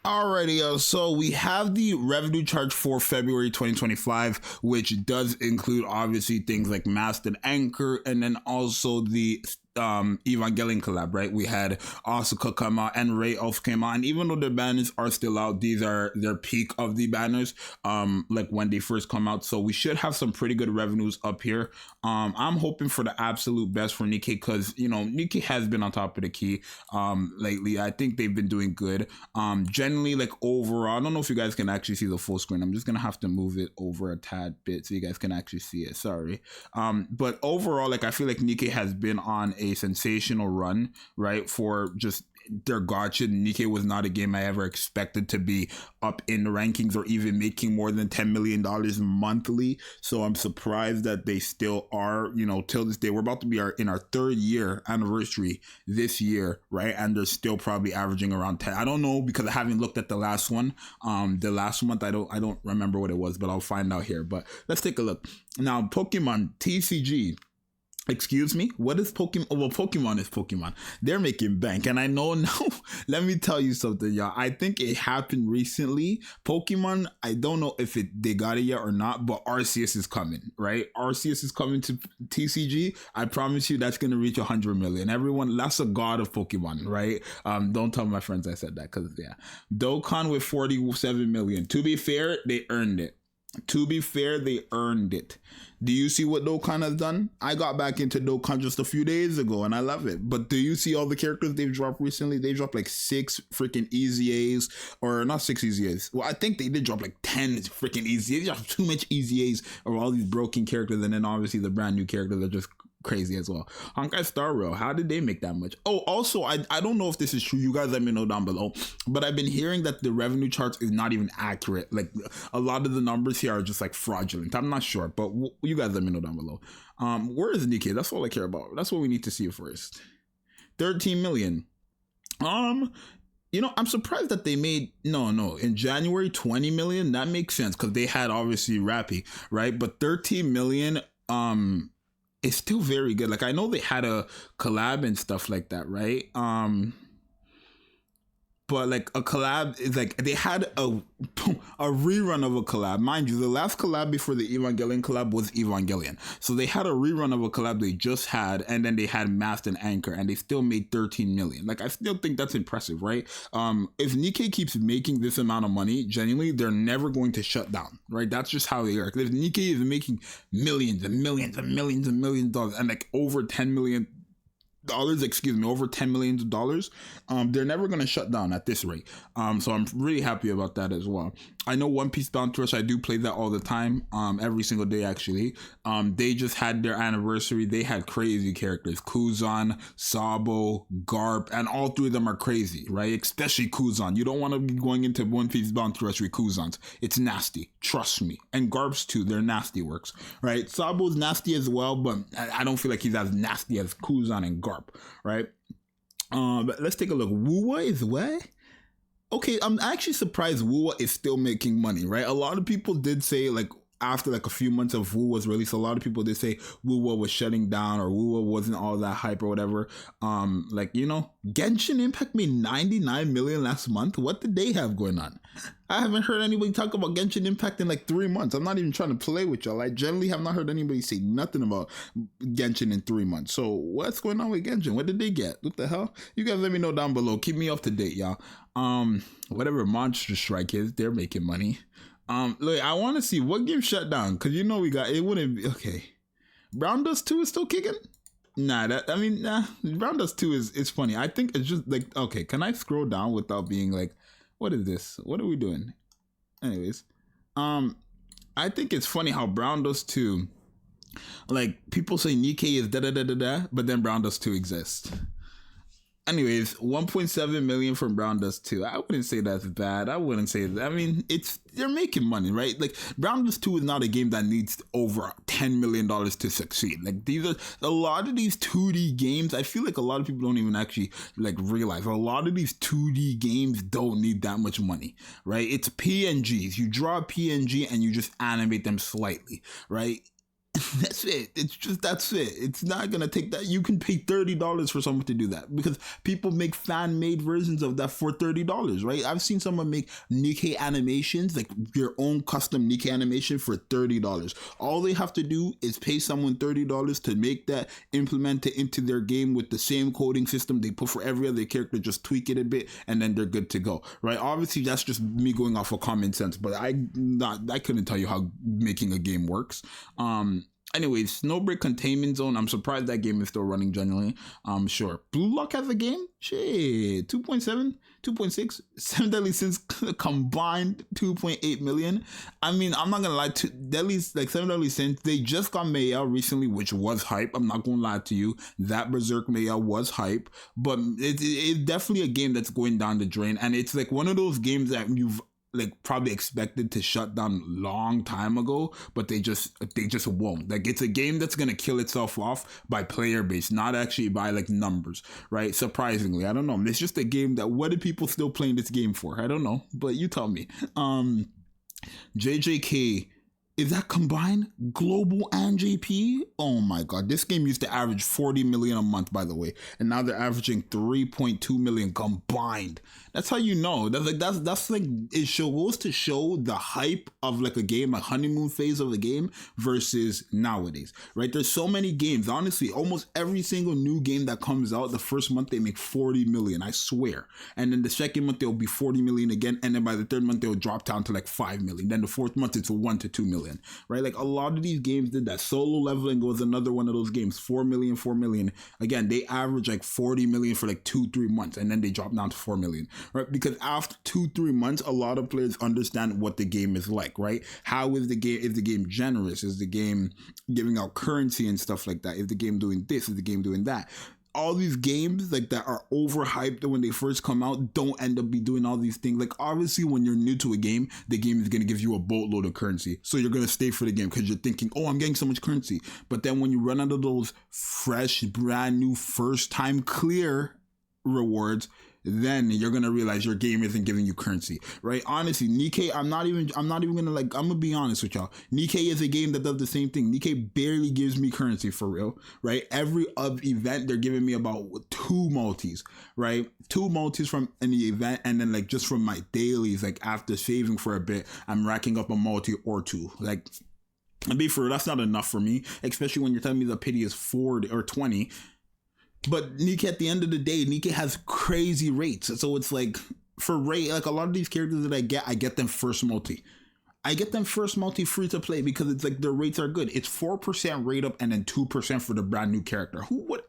Alrighty, so we have the revenue chart for February 2025, which does include obviously things like Mast and Anchor, and then also the Evangelion collab, right? We had Asuka come out and Rei also came out, and even though their banners are still out, these are their peak of the banners, like when they first come out. So we should have some pretty good revenues up here. I'm hoping for the absolute best for Nikke, because Nikke has been on top of the key lately. I think they've been doing good. Generally, like overall, I don't know if you guys can actually see the full screen. I'm just gonna have to move it over a tad bit so you guys can actually see it. Sorry. But overall, like I feel like Nikke has been on a sensational run, right? For just their gotcha. Nikke was not a game I ever expected to be up in the rankings or even making more than $10 million monthly. So I'm surprised that they still are, till this day. We're about to be in our 3rd year anniversary this year, right? And they're still probably averaging around 10. I don't know, because I haven't looked at the last one. The last month, I don't remember what it was, but I'll find out here. But let's take a look. Now, Pokemon TCG. Excuse me, what is Pokemon? Well, Pokemon is Pokemon. They're making bank. And I know now, let me tell you something, y'all. I think it happened recently. Pokemon, I don't know if they got it yet or not, but Arceus is coming, right? Arceus is coming to TCG. I promise you that's going to reach 100 million. Everyone, that's a god of Pokemon, right? Don't tell my friends I said that, because, yeah. Dokkan with 47 million. To be fair, they earned it. To be fair, they earned it. Do you see what Dokkan has done? I got back into Dokkan just a few days ago and I love it. But do you see all the characters they've dropped recently? They dropped like 6 freaking EZAs, or not 6 EZAs. Well, I think they did drop like 10 freaking EZAs. They dropped too much EZAs of all these broken characters, and then obviously the brand new characters are just crazy as well. Honkai Star Rail, how did they make that much? Oh, also, I don't know if this is true. You guys let me know down below. But I've been hearing that the revenue charts is not even accurate. Like a lot of the numbers here are just like fraudulent. I'm not sure, but you guys let me know down below. Where is Nikke? That's all I care about. That's what we need to see first. 13 million. I'm surprised that they made in January 20 million. That makes sense because they had obviously Rappy, right? But 13 million, it's still very good. Like I know they had a collab and stuff like that, right? But like a collab is like they had a rerun of a collab. Mind you, the last collab before the Evangelion collab was Evangelion. So they had a rerun of a collab they just had, and then they had Mast and Anchor, and they still made 13 million. Like I still think that's impressive, right? If Nikke keeps making this amount of money, genuinely, they're never going to shut down, right? That's just how they work. If Nikke is making millions and millions and millions and millions of dollars, and like over $10 million, over $10 million, they're never going to shut down at this rate. So I'm really happy about that as well. I know One Piece Bound Rush, I do play that all the time, every single day actually. They just had their anniversary. They had crazy characters: Kuzan, Sabo, Garp, and all 3 of them are crazy, right? Especially Kuzan. You don't want to be going into One Piece Bound Rush with Kuzans. It's nasty, trust me. And Garps too, they're nasty works, right? Sabo's nasty as well, but I don't feel like he's as nasty as Kuzan and Garp, right? But let's take a look. Wuwa is what? Okay, I'm actually surprised Wuwa is still making money, right? A lot of people did say, like, after like a few months of Wuwa's release, a lot of people did say Wuwa was shutting down or Wuwa wasn't all that hype or whatever. Genshin Impact made 99 million last month. What did they have going on? I haven't heard anybody talk about Genshin Impact in like 3 months. I'm not even trying to play with y'all. I generally have not heard anybody say nothing about Genshin in 3 months. So what's going on with Genshin? What did they get? What the hell? You guys let me know down below. Keep me up to date, y'all. Whatever Monster Strike is, they're making money. Look, I want to see what game shut down, because it wouldn't be okay. Brown Dust 2 is still kicking? Nah, Brown Dust 2 is funny. I think it's just like, okay, can I scroll down without being like, what is this? What are we doing? Anyways, I think it's funny how Brown Dust 2, like people say Nikke is da, but then Brown Dust 2 exists. Anyways, 1.7 million from Brown Dust 2. I wouldn't say that's bad. I wouldn't say that. I mean, they're making money, right? Like Brown Dust 2 is not a game that needs over $10 million to succeed. Like these are a lot of these 2D games. I feel like a lot of people don't even actually like realize a lot of these 2D games don't need that much money, right? It's PNGs. You draw a PNG and you just animate them slightly, right? That's it. That's it. It's not gonna take that. You can pay $30 for someone to do that because people make fan made versions of that for $30, right? I've seen someone make Nikke animations, like your own custom Nikke animation for $30. All they have to do is pay someone $30 to make that, implement it into their game with the same coding system they put for every other character, just tweak it a bit, and then they're good to go, right? Obviously, that's just me going off of common sense, but I couldn't tell you how making a game works. Anyways, Snowbreak Containment Zone. I'm surprised that game is still running genuinely. Sure. Blue Lock has a game? Shit. 2.7, 2.6. Seven Deadly Sins combined 2.8 million. I mean, I'm not gonna lie to Seven Deadly Sins, they just got Maya recently, which was hype. I'm not gonna lie to you. That Berserk Maya was hype. But it's definitely a game that's going down the drain. And it's like one of those games that you've like probably expected to shut down long time ago, but they just won't. Like, it's a game that's gonna kill itself off by player base, not actually by like numbers, right? Surprisingly, I don't know. It's just a game that, what are people still playing this game for? I don't know, but you tell me. JJK, is that combined global and JP? Oh my god, this game used to average 40 million a month, by the way, and now they're averaging 3.2 million combined. That's how you know. That's like, it goes to show the hype of like a game, a honeymoon phase of a game versus nowadays, right? There's so many games. Honestly, almost every single new game that comes out, the first month they make 40 million, I swear. And then the second month they'll be 40 million again, and then by the third month they'll drop down to like 5 million. Then the fourth month it's 1 to 2 million, right? Like, a lot of these games did that. Solo Leveling was another one of those games. 4 million. Again, they average like 40 million for like 2-3 months, and then they drop down to 4 million. Right? Because after 2-3 months, a lot of players understand what the game is like, right? How is the game? Is the game generous? Is the game giving out currency and stuff like that? Is the game doing this? Is the game doing that? All these games like that are overhyped when they first come out don't end up be doing all these things. Like, obviously, when you're new to a game, the game is going to give you a boatload of currency. So you're going to stay for the game because you're thinking, oh, I'm getting so much currency. But then when you run out of those fresh, brand new, first time clear rewards, then you're gonna realize your game isn't giving you currency, right? Honestly, Nikke, I'm not even gonna, like, I'm gonna be honest with y'all. Nikke is a game that does the same thing. Nikke barely gives me currency, for real, right? Every event they're giving me about 2 multis, right? 2 multis from any event, and then like just from my dailies, like after saving for a bit, I'm racking up a multi or 2. Like, and be for real, that's not enough for me, especially when you're telling me the pity is 40 or 20. But Nikke, at the end of the day, Nikke has crazy rates. So it's like, for rate, like a lot of these characters that I get them first multi. I get them first multi free to play because it's like their rates are good. It's 4% rate up and then 2% for the brand new character. What?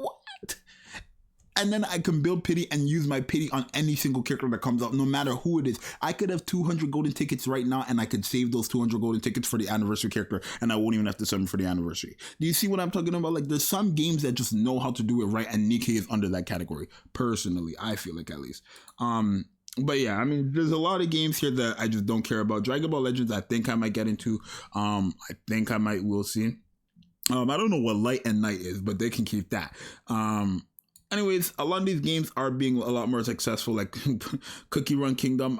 And then I can build pity and use my pity on any single character that comes out, no matter who it is. I could have 200 golden tickets right now, and I could save those 200 golden tickets for the anniversary character, and I won't even have to send them for the anniversary. Do you see what I'm talking about? Like, there's some games that just know how to do it right, and Nikke is under that category. Personally, I feel like, at least. But yeah, I mean, there's a lot of games here that I just don't care about. Dragon Ball Legends, I think I might get into. I think I might. We'll see. I don't know what Light and Night is, but they can keep that. Anyways, a lot of these games are being a lot more successful, like Cookie Run Kingdom.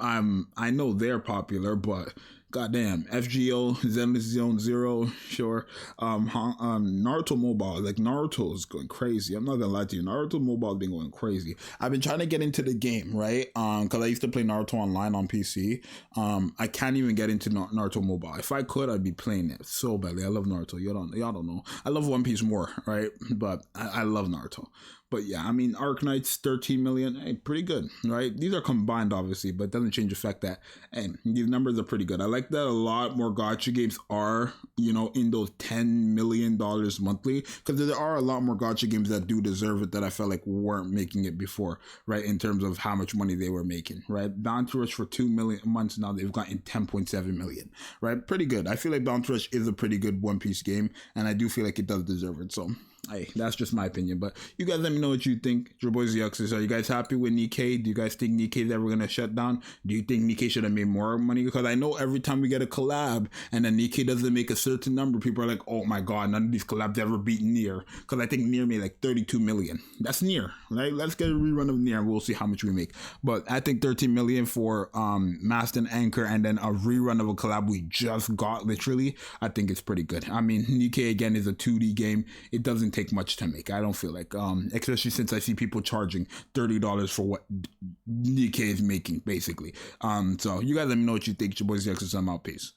I know they're popular, but goddamn, FGO, Zenless Zone Zero, sure. Naruto Mobile, like Naruto is going crazy. I'm not gonna lie to you, Naruto Mobile has been going crazy. I've been trying to get into the game, right? Because I used to play Naruto online on PC. I can't even get into Naruto Mobile. If I could, I'd be playing it so badly. I love Naruto. Y'all don't know. I love One Piece more, right? But I love Naruto. But yeah, I mean, Arknights, 13 million, hey, pretty good, right? These are combined, obviously, but it doesn't change the fact that, hey, these numbers are pretty good. I like that a lot more gacha games are, in those $10 million monthly, because there are a lot more gacha games that do deserve it that I felt like weren't making it before, right? In terms of how much money they were making, right? Bounty Rush for 2 million months now, they've gotten 10.7 million, right? Pretty good. I feel like Bounty Rush is a pretty good One Piece game, and I do feel like it does deserve it. So hey, that's just my opinion. But you guys let me know what you think. It's your boy Zxous. Are you guys happy with Nikke? Do you guys think Nikke is ever gonna shut down? Do you think Nikke should have made more money? Because I know every time we get a collab and then Nikke doesn't make a certain number, people are like, oh my god, none of these collabs ever beat Nier. Because I think Nier made like 32 million. That's Nier, right? Let's get a rerun of Nier and we'll see how much we make. But I think 13 million for Master and Anchor and then a rerun of a collab we just got, literally, I think it's pretty good. I mean, Nikke again is a 2D game. It doesn't take much to make. I don't feel like, especially since I see people charging $30 for what Nikke is making, basically. So you guys let me know what you think. It's your boy Zxous. I'm out. Peace.